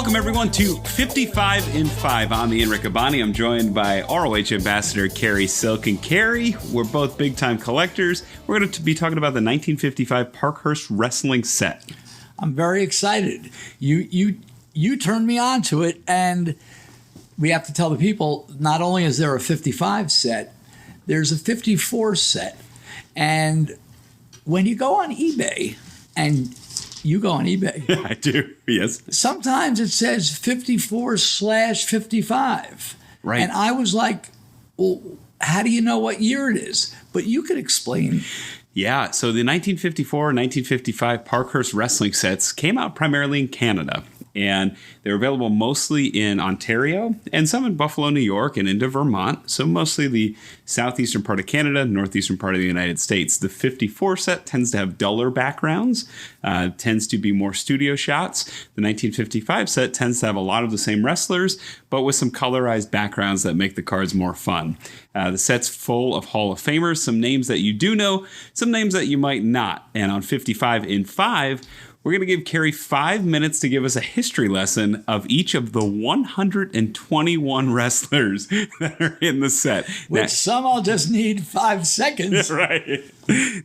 Welcome, everyone, to 55 in 5. I'm Ian Riccaboni. I'm joined by ROH Ambassador Cary Silkin. Cary, we're both big-time collectors. We're going to be talking about the 1955 Parkhurst Wrestling set. I'm very excited. You turned me on to it, and we have to tell the people, not only is there a 55 set, there's a 54 set. And when you go on eBay, and you go on eBay. Yeah, I do, yes. Sometimes it says 54/55. Right. And I was like, well, how do you know what year it is? But you could explain. Yeah, so the 1954 and 1955 Parkhurst Wrestling sets came out primarily in Canada. And they're available mostly in Ontario and some in Buffalo, New York, and into Vermont. So mostly the southeastern part of Canada, northeastern part of the United States. The 54 set tends to have duller backgrounds, tends to be more studio shots. The 1955 set tends to have a lot of the same wrestlers, but with some colorized backgrounds that make the cards more fun. The set's full of Hall of Famers, some names that you do know, some names that you might not. And on 55 in 5, we're going to give Cary 5 minutes to give us a history lesson of each of the 121 wrestlers that are in the set. Which some I'll just need 5 seconds. Right.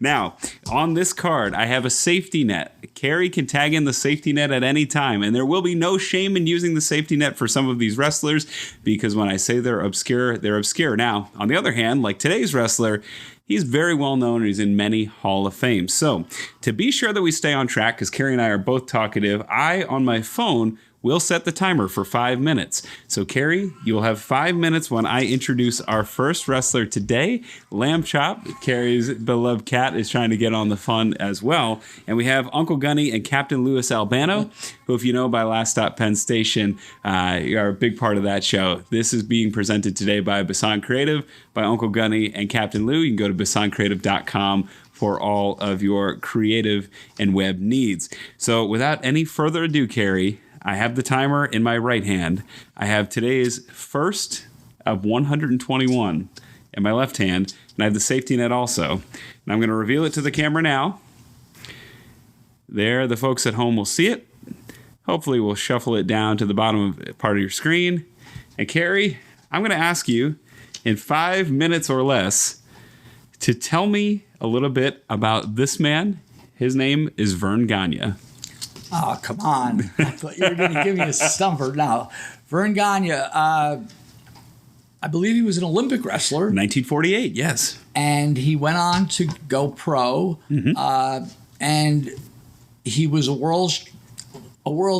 Now, on this card, I have a safety net. Cary can tag in the safety net at any time, and there will be no shame in using the safety net for some of these wrestlers, because when I say they're obscure, they're obscure. Now, on the other hand, like today's wrestler, he's very well known and he's in many Hall of Fame. So to be sure that we stay on track, because Cary and I are both talkative, I, on my phone, will set the timer for 5 minutes. So Cary, you'll have 5 minutes when I introduce our first wrestler today, Lamb Chop. Cary's beloved cat is trying to get on the fun as well. And we have Uncle Gunny and Captain Louis Albano, who, if you know by Last Stop Penn Station, are a big part of that show. This is being presented today by Bisson Creative, by Uncle Gunny and Captain Lou. You can go to bissoncreative.com for all of your creative and web needs. So without any further ado, Cary, I have the timer in my right hand. I have today's first of 121 in my left hand, and I have the safety net also. And I'm going to reveal it to the camera now. There, the folks at home will see it. Hopefully we'll shuffle it down to the bottom of part of your screen. And Cary, I'm going to ask you in 5 minutes or less to tell me a little bit about this man. His name is Verne Gagne. Oh, come on. I thought you were going to give me a stumper. Now, Verne Gagne, I believe he was an Olympic wrestler. 1948, yes. And he went on to go pro. Mm-hmm. And he was a world's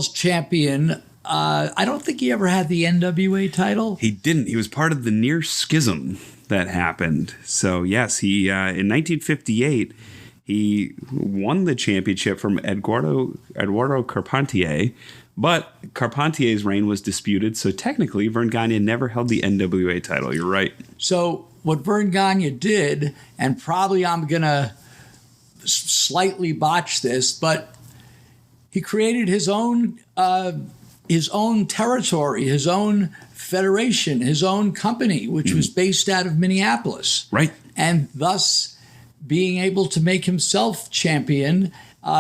champion. I don't think he ever had the NWA title. He didn't. He was part of the near schism that happened. So, yes, he in 1958... he won the championship from Eduardo Carpentier, but Carpentier's reign was disputed, so technically Verne Gagne never held the NWA title. You're right. So what Verne Gagne did, and probably I'm going to slightly botch this, but he created his own territory, his own federation, his own company, which was based out of Minneapolis. Right. And thus, being able to make himself champion,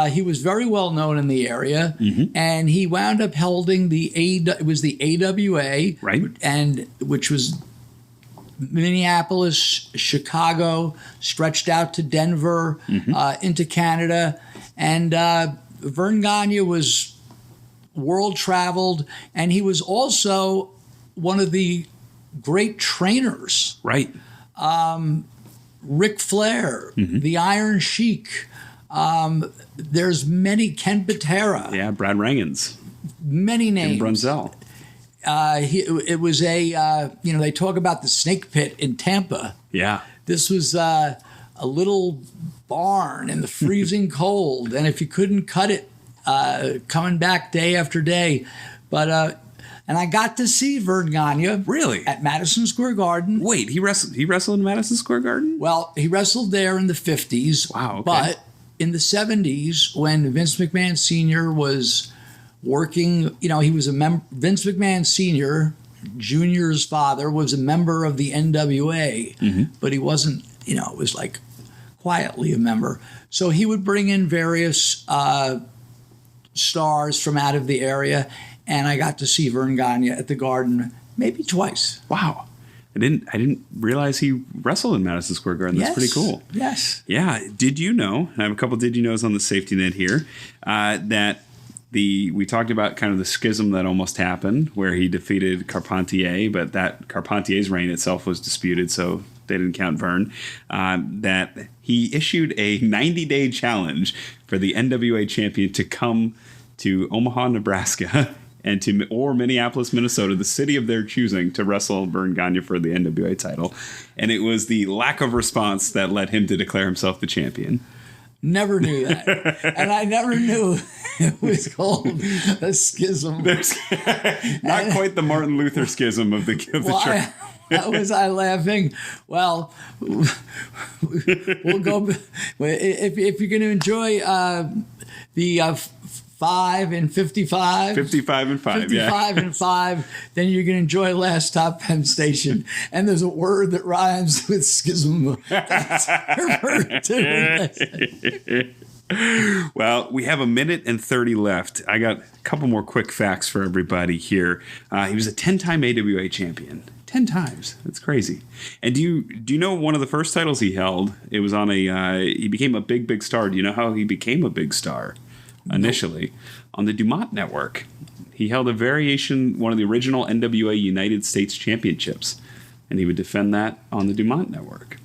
he was very well known in the area, mm-hmm. and he wound up holding the AWA, right, and which was Minneapolis, Chicago, stretched out to Denver, mm-hmm. Into Canada, and Verne Gagne was world traveled, and he was also one of the great trainers, right. Ric Flair, mm-hmm. the Iron Sheik. There's many, Ken Patera. Yeah, Brad Rangans. Many names. Ken Brunzell. It was they talk about the snake pit in Tampa. Yeah. This was a little barn in the freezing cold. And if you couldn't cut it, coming back day after day. But and I got to see Verne Gagne. Really? At Madison Square Garden. Wait, he wrestled in Madison Square Garden? Well, he wrestled there in the 50s. Wow, okay. But in the 70s, when Vince McMahon Sr. was working, he was a member. Vince McMahon Sr., Jr.'s father, was a member of the NWA, mm-hmm. but he wasn't, it was like quietly a member. So he would bring in various stars from out of the area. and I got to see Verne Gagne at the Garden maybe twice. Wow. I didn't realize he wrestled in Madison Square Garden. That's pretty cool. Yes. Yeah. Did you know? I have a couple did you knows on the safety net here. That we talked about kind of the schism that almost happened where he defeated Carpentier, but that Carpentier's reign itself was disputed, so they didn't count Verne. That he issued a 90-day challenge for the NWA champion to come to Omaha, Nebraska, or Minneapolis, Minnesota, the city of their choosing, to wrestle Verne Gagne for the NWA title. And it was the lack of response that led him to declare himself the champion. Never knew that. And I never knew it was called a schism. Not quite the Martin Luther schism of the church. Why was I laughing? Well, we'll go. If you're going to enjoy the 5 and 55. 55 and 5, 55 and 5. Then you're going to enjoy Last Stop Penn Station. And there's a word that rhymes with schism. That's referred to. Well, we have 1:30 left. I got a couple more quick facts for everybody here. He was a 10-time AWA champion. 10 times. That's crazy. And do you know one of the first titles he held? It was on he became a big star. Do you know how he became a big star? Initially, on the Dumont Network. He held a variation, one of the original NWA United States Championships, and he would defend that on the Dumont Network.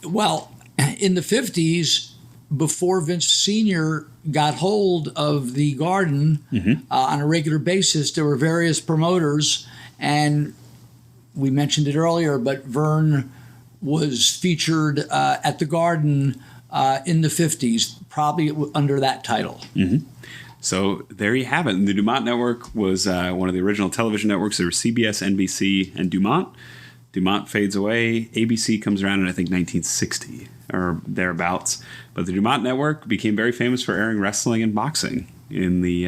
Well, in the 50s, before Vince Sr. got hold of the Garden on a regular basis, there were various promoters, and we mentioned it earlier, but Verne was featured at the Garden in the 50s, probably under that title. Mm-hmm. So there you have it. And the Dumont Network was one of the original television networks. There were CBS, NBC, and Dumont. Dumont fades away. ABC comes around in, I think, 1960 or thereabouts. But the Dumont Network became very famous for airing wrestling and boxing in the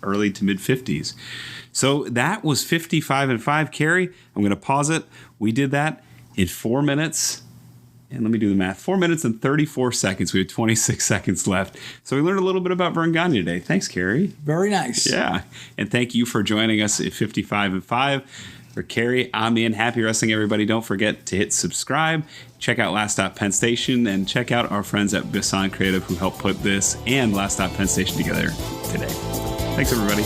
early to mid 50s. So that was 55 and 5. Cary, I'm going to pause it. We did that in 4 minutes. And let me do the math. 4 minutes and 34 seconds. We have 26 seconds left. So we learned a little bit about Verne Gagne today. Thanks, Cary. Very nice. Yeah. And thank you for joining us at 55 and 5. For Cary, I'm Ian. Happy wrestling, everybody. Don't forget to hit subscribe. Check out Last Stop Penn Station. And check out our friends at Bisson Creative who helped put this and Last Stop Penn Station together today. Thanks, everybody.